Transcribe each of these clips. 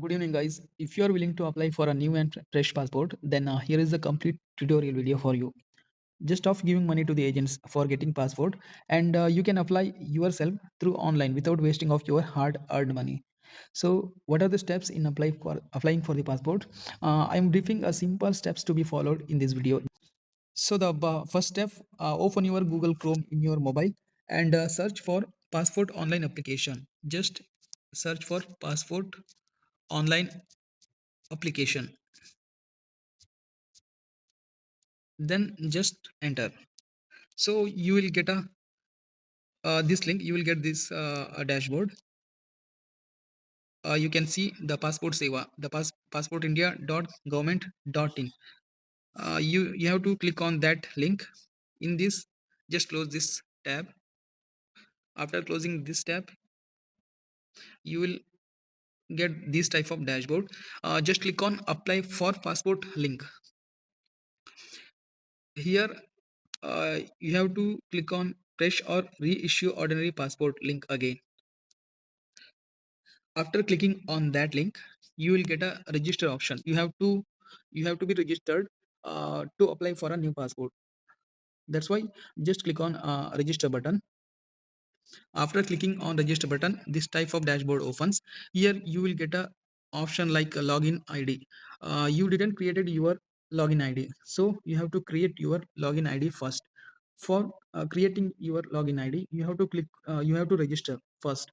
Good evening, guys. If you are willing to apply for a new and fresh passport, then here is the complete tutorial video for you. Just of giving money to the agents for getting passport, and you can apply yourself through online without wasting of your hard-earned money. So, what are the steps in applying for the passport? I am briefing a simple steps to be followed in this video. So, the first step: open your Google Chrome in your mobile and search for passport online application. Just search for passport online application, then just enter. So you will get a this link, you will get this a dashboard. You can see the passport seva, the passportindia.government.in. You have to click on that link. In this, just close this tab. After closing this tab, you will get this type of dashboard. Just click on apply for passport link. Here you have to click on fresh or reissue ordinary passport link again. After clicking on that link, you will get a register option. You have to be registered to apply for a new passport. That's why just click on register button. After clicking on register button, this type of dashboard opens. Here you will get a option like a login id. You didn't created your login id, so you have to create your login id first. For creating your login id, you have to register first.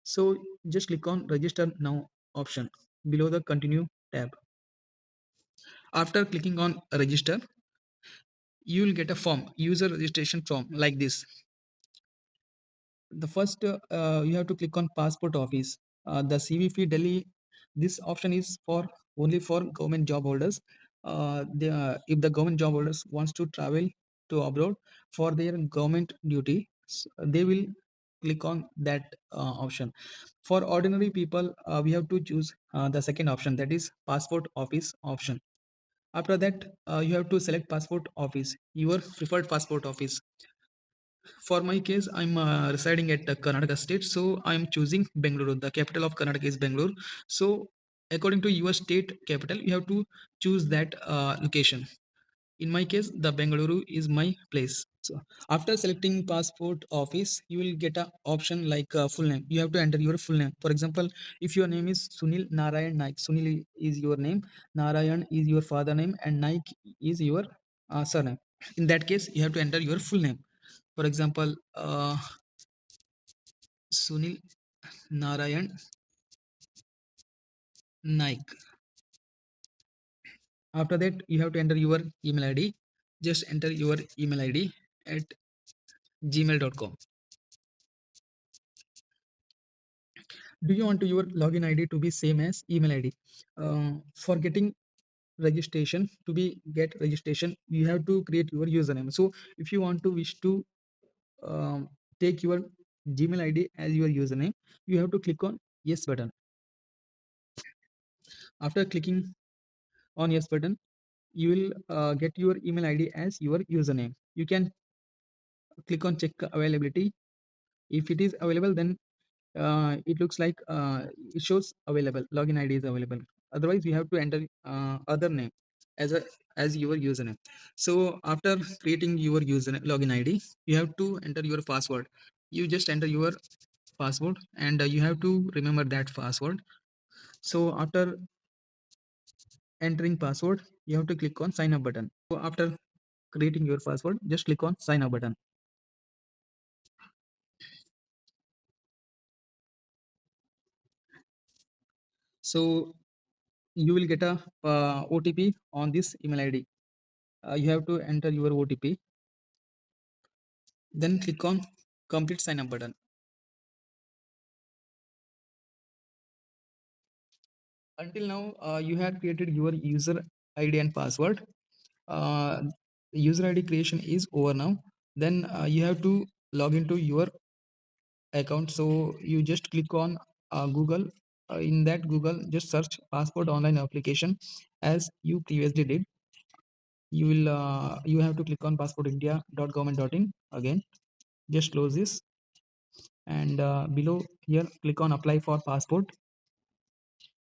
So just click on register now option below the continue tab. After clicking on register, you will get a form, user registration form like this. The first you have to click on passport office. The CVP Delhi, this option is for only for government job holders. If the government job holders wants to travel to abroad for their government duty, they will click on that option. For ordinary people, we have to choose the second option, that is passport office option. After that, you have to select passport office, your preferred passport office. For my case, I'm residing at Karnataka state, so I'm choosing Bengaluru. The capital of Karnataka is Bengaluru. So, according to your state capital, you have to choose that location. In my case, the Bengaluru is my place. So, after selecting passport office, you will get a option like full name. You have to enter your full name. For example, if your name is Sunil Narayan Naik, Sunil is your name, Narayan is your father name, and Naik is your surname. In that case, you have to enter your full name. For example, Sunil Narayan Naik. After that, you have to enter your email ID. Just enter your email ID at gmail.com. Do you want your login ID to be same as email ID? For getting registration, to be get registration, you have to create your username. So if you want to wish to um, take your Gmail ID as your username, you have to click on yes button. After clicking on yes button, you will get your email ID as your username. You can click on check availability. If it is available, then it looks like it shows available, login ID is available. Otherwise, you have to enter other name as a as your username. So after creating your username login ID, you have to enter your password. You just enter your password, and you have to remember that password. So after entering password, you have to click on sign up button. So after creating your password, just click on sign up button. So you will get a OTP on this email ID. You have to enter your OTP, then click on complete sign up button. Until now, you have created your user ID and password. Uh, User ID creation is over now. Then you have to log into your account. So you just click on Google. In that Google, just search passport online application as you previously did. You have to click on passportindia.government.in again. Just close this, and below here click on apply for passport.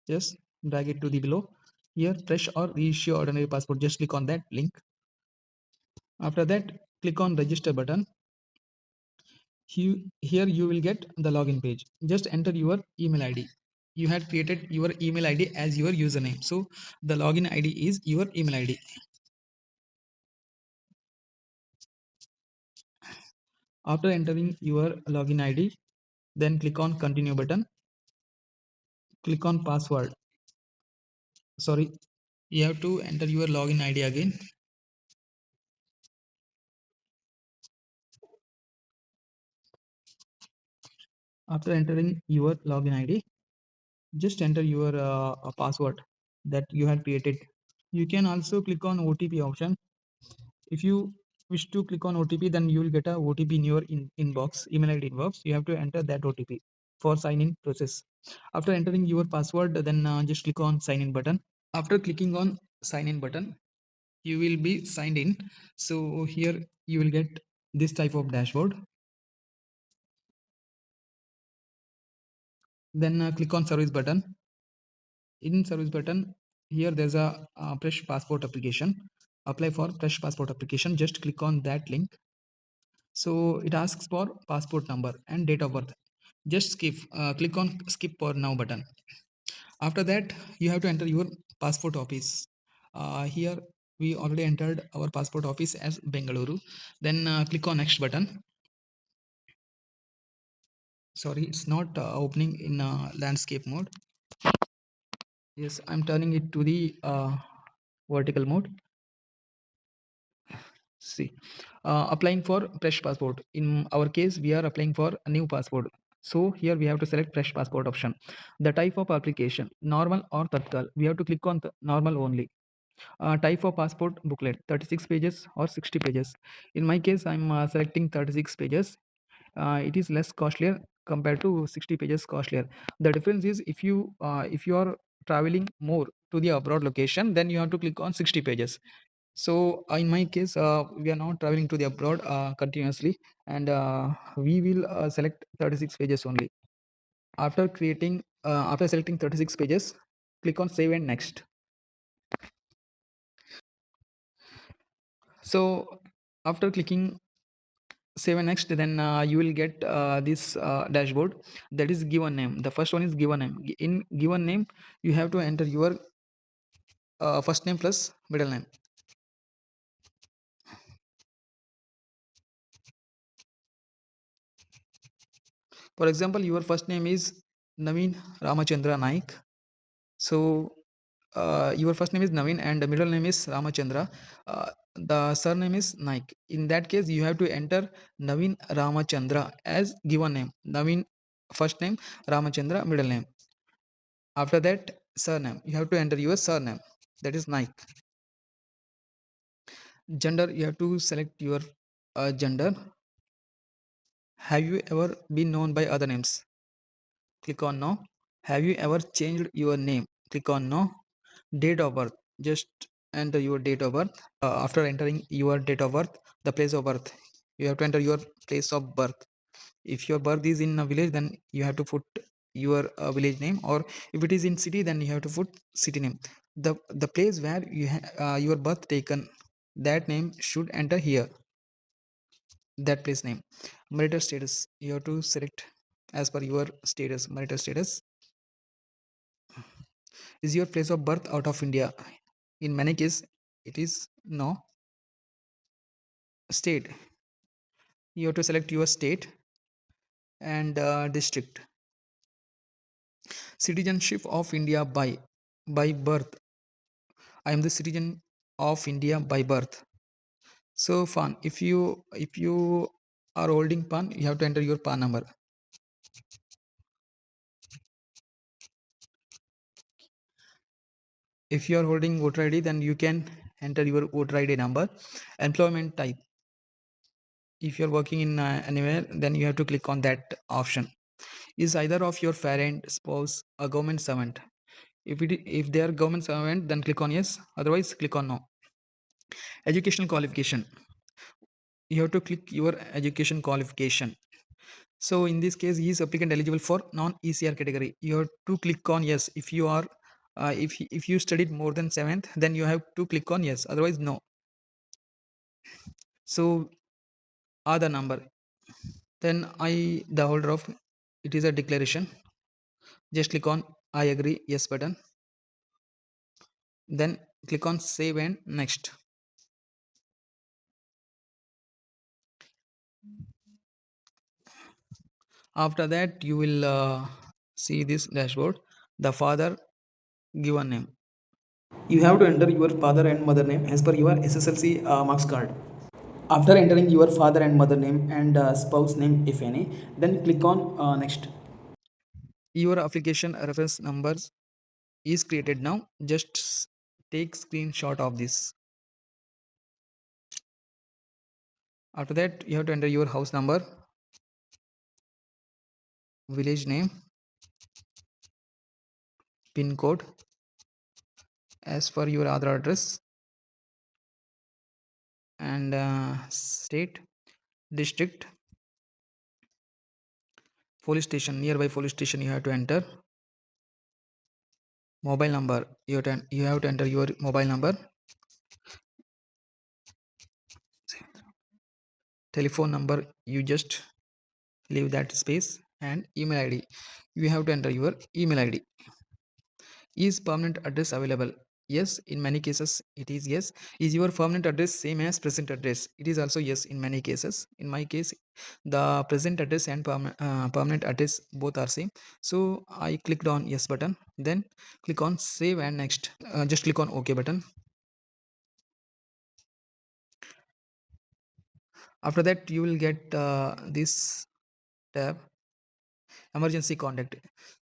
Just drag it to the below. Here, fresh or reissue ordinary passport. Just click on that link. After that, click on register button. Here you will get the login page. Just enter your email id. You had created your email id as your username, so the login id is your email id. After entering your login id, then click on continue button. Click on password. Sorry, you have to enter your login id again. After entering your login id, just enter your password that you had created. You can also click on OTP option. If you wish to click on OTP, then you will get a OTP in your inbox, email ID inbox. You have to enter that OTP for sign in process. After entering your password, then just click on sign in button. After clicking on sign in button, you will be signed in. So here you will get this type of dashboard. Then click on service button. In service button, here there's a fresh passport application. Apply for fresh passport application. Just click on that link. So it asks for passport number and date of birth. Just click on skip for now button. After that, you have to enter your passport office. Here we already entered our passport office as Bengaluru. Then click on next button. Sorry, it's not opening in landscape mode. Yes, I'm turning it to the vertical mode. See, applying for fresh passport. In our case, we are applying for a new passport. So here we have to select fresh passport option. The type of application, normal or tatkal. We have to click on the normal only. Type of passport booklet, 36 pages or 60 pages. In my case, I'm selecting 36 pages. It is less costlier compared to 60 pages costlier. The difference is if you are traveling more to the abroad location, then you have to click on 60 pages. So in my case, we are not traveling to the abroad continuously, and we will select 36 pages only. After selecting 36 pages, click on save and next. So after clicking save and next, then you will get this dashboard that is given name. The first one is given name. In given name, you have to enter your first name plus middle name. For example, your first name is Naveen Ramachandra Naik. So your first name is Naveen and the middle name is Ramachandra. The surname is Naik. In that case, you have to enter Naveen Ramachandra as given name. Naveen first name, Ramachandra middle name. After that, surname. You have to enter your surname. That is Naik. Gender, you have to select your gender. Have you ever been known by other names? Click on no. Have you ever changed your name? Click on no. Date of birth, just enter your date of birth. After entering your date of birth, the place of birth, you have to enter your place of birth. If your birth is in a village, then you have to put your village name, or if it is in city, then you have to put city name. The place where your birth taken, that name should enter here, that place name. Marital status, you have to select as per your status. Marital status, is your place of birth out of India? In many cases, it is no. State, you have to select your state and district. Citizenship of India by birth, I am the citizen of India by birth. So fun, if you are holding pan, you have to enter your pan number. If you are holding voter ID, then you can enter your voter ID number. Employment type, if you're working in anywhere, then you have to click on that option. Is either of your parent, spouse a government servant? If they are government servant, then click on yes, otherwise click on no. Educational qualification, you have to click your education qualification. So in this case, he is applicant eligible for non ECR category. You have to click on yes if you are If you studied more than 7th, then you have to click on yes, otherwise no. So Aadhaar number, then I the holder of it is a declaration. Just click on I agree yes button, then click on save and next. After that you will see this dashboard. The father given name, you have to enter your father and mother name as per your SSLC marks card. After entering your father and mother name and spouse name if any, then click on next. Your application reference numbers is created now. Just take screenshot of this. After that you have to enter your house number, village name, pin code as per your other address, and state, district, police station, nearby police station you have to enter. Mobile number, you have to enter your mobile number. Telephone number, you just leave that space, and email id, you have to enter your email id. Is permanent address available? Yes, in many cases it is yes. Is your permanent address same as present address? It is also yes in many cases. In my case, the present address and permanent address both are same. So I clicked on yes button, then click on save and next. Just click on ok button. After that you will get this tab, emergency contact.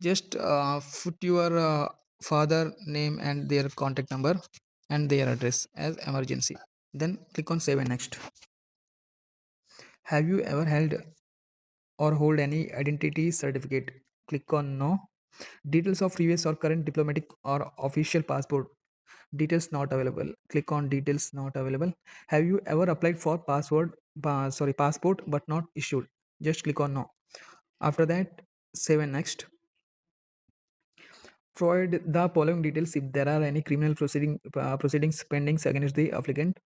Just put your father name and their contact number and their address as emergency, then click on save and next. Have you ever held or hold any identity certificate? Click on no. Details of previous or current diplomatic or official passport, details not available. Click on details not available. Have you ever applied for passport but not issued? Just click on no. After that, save and next. Provide the following details if there are any criminal proceedings pending against the applicant.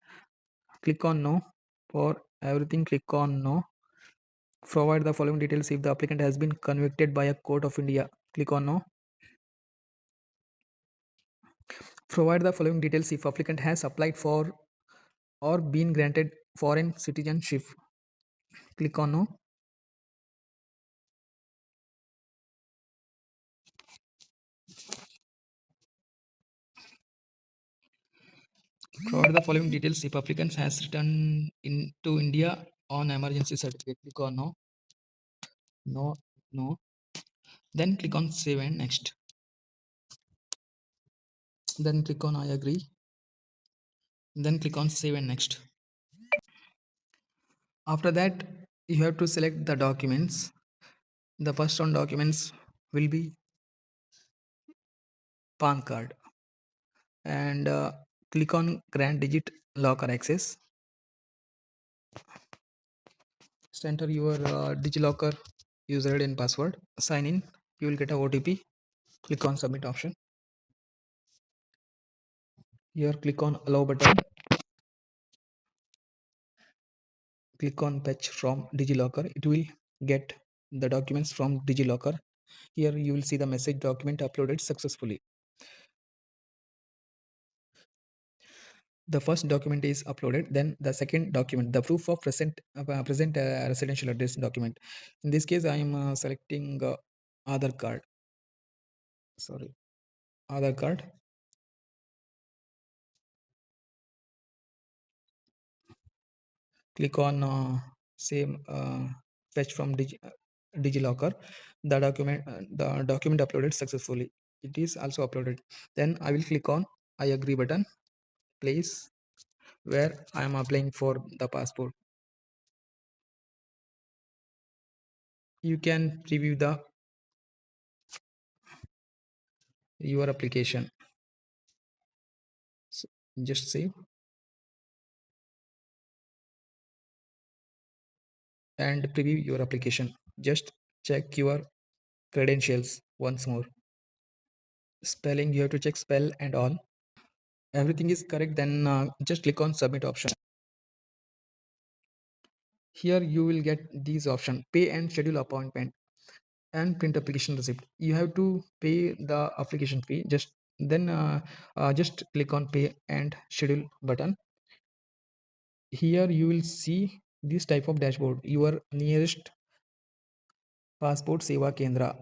Click on no. For everything, click on no. Provide the following details if the applicant has been convicted by a court of India. Click on no. Provide the following details if applicant has applied for or been granted foreign citizenship. Click on no. Provide the following details if applicant has returned into India on emergency certificate. Click on no. No. No. Then click on save and next. Then click on I agree. Then click on save and next. After that, you have to select the documents. The first on documents will be PAN card, and click on grant digit locker access. Just enter your DigiLocker user ID and password. Sign in. You will get a OTP. Click on submit option. Here click on allow button. Click on fetch from DigiLocker. It will get the documents from DigiLocker. Here you will see the message document uploaded successfully. The first document is uploaded, then the second document, the proof of present residential address document. In this case I am selecting Aadhaar card. Sorry, Aadhaar card. Click on same fetch from DigiLocker. The document uploaded successfully. It is also uploaded. Then I will click on I agree button. Place where I am applying for the passport. You can preview the your application. So just save and preview your application. Just check your credentials once more. spelling, you have to check spell and all. Everything is correct, then just click on submit option. Here you will get these option: pay and schedule appointment and print application receipt. You have to pay the application fee. Just click on pay and schedule button. Here you will see this type of dashboard. Your nearest passport seva kendra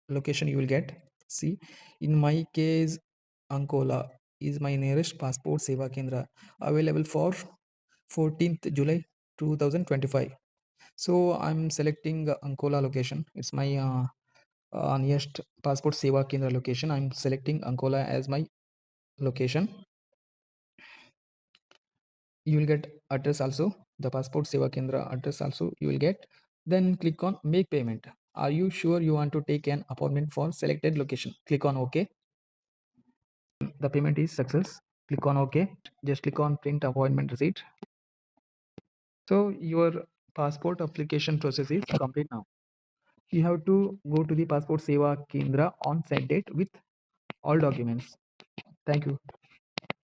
location you will get. See, in my case, Ankola is my nearest passport seva kendra, available for 14th July 2025. So I'm selecting Ankola location. It's my nearest passport seva kendra location. I'm selecting Ankola as my location. You will get address also, the passport seva kendra address also you will get. Then click on make payment. Are you sure you want to take an appointment for selected location? Click on OK. The payment is success. Click on OK. Just click on print appointment receipt. So your passport application process is complete now. You have to go to the passport seva kendra on set date with all documents. Thank you.